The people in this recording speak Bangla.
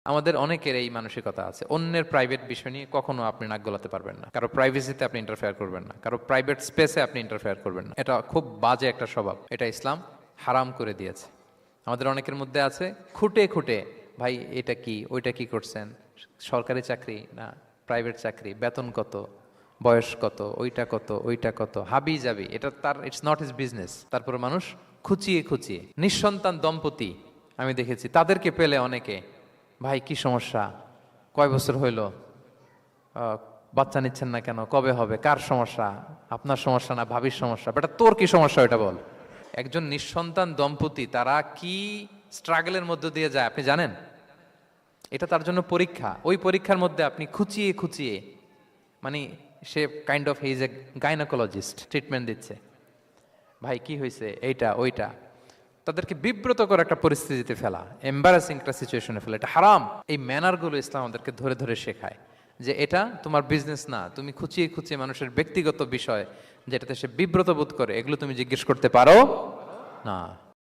আমাদের অনেকের এই মানসিকতা আছে, অন্যের প্রাইভেট বিষয় নিয়ে কখনো আপনি নাক গলাতে পারবেন না, কারো প্রাইভেসিতে আপনি ইন্টারফেয়ার করবেন না, কারো প্রাইভেট স্পেসে আপনি ইন্টারফেয়ার করবেন না। এটা খুব বাজে একটা স্বভাব, এটা ইসলাম হারাম করে দিয়েছে। আমাদের অনেকের মধ্যে আছে খুঁটে খুঁটে, ভাই এটা কি ওইটা কি করছেন, সরকারি চাকরি না প্রাইভেট চাকরি, বেতন কত, বয়স কত, ওইটা কত, হাবি যাবি, এটা তার ইটস নট হিজ বিজনেস। তারপর মানুষ খুঁচিয়ে খুঁচিয়ে নিঃসন্তান দম্পতি আমি দেখেছি, তাদেরকে পেলে অনেকে, ভাই কি সমস্যা, কয় বছর হইল, বাচ্চা নিচ্ছেন না কেন, কবে হবে, কার সমস্যা, আপনার সমস্যা না ভাবির সমস্যা, বেটা তোর কি সমস্যা ওটা বল। একজন নিঃসন্তান দম্পতি তারা কি স্ট্রাগলের মধ্য দিয়ে যায় আপনি জানেন? এটা তার জন্য পরীক্ষা। ওই পরীক্ষার মধ্যে আপনি খুঁচিয়ে খুঁচিয়ে, মানে সে kind of he is a gynaecologist, treatment দিচ্ছে, ভাই কি হয়েছে, এইটা ওইটা, তাদেরকে বিব্রত করে একটা পরিস্থিতিতে ফেলা, এম্বারাসিং একটা সিচুয়েশনে ফেলা, এটা হারাম। এই ম্যানারগুলো ইসলাম আমাদেরকে ধরে ধরে শেখায় যে এটা তোমার বিজনেস না, তুমি খুঁচিয়ে খুঁচিয়ে মানুষের ব্যক্তিগত বিষয় যেটাতে সে বিব্রত বোধ করে, এগুলো তুমি জিজ্ঞেস করতে পারো না।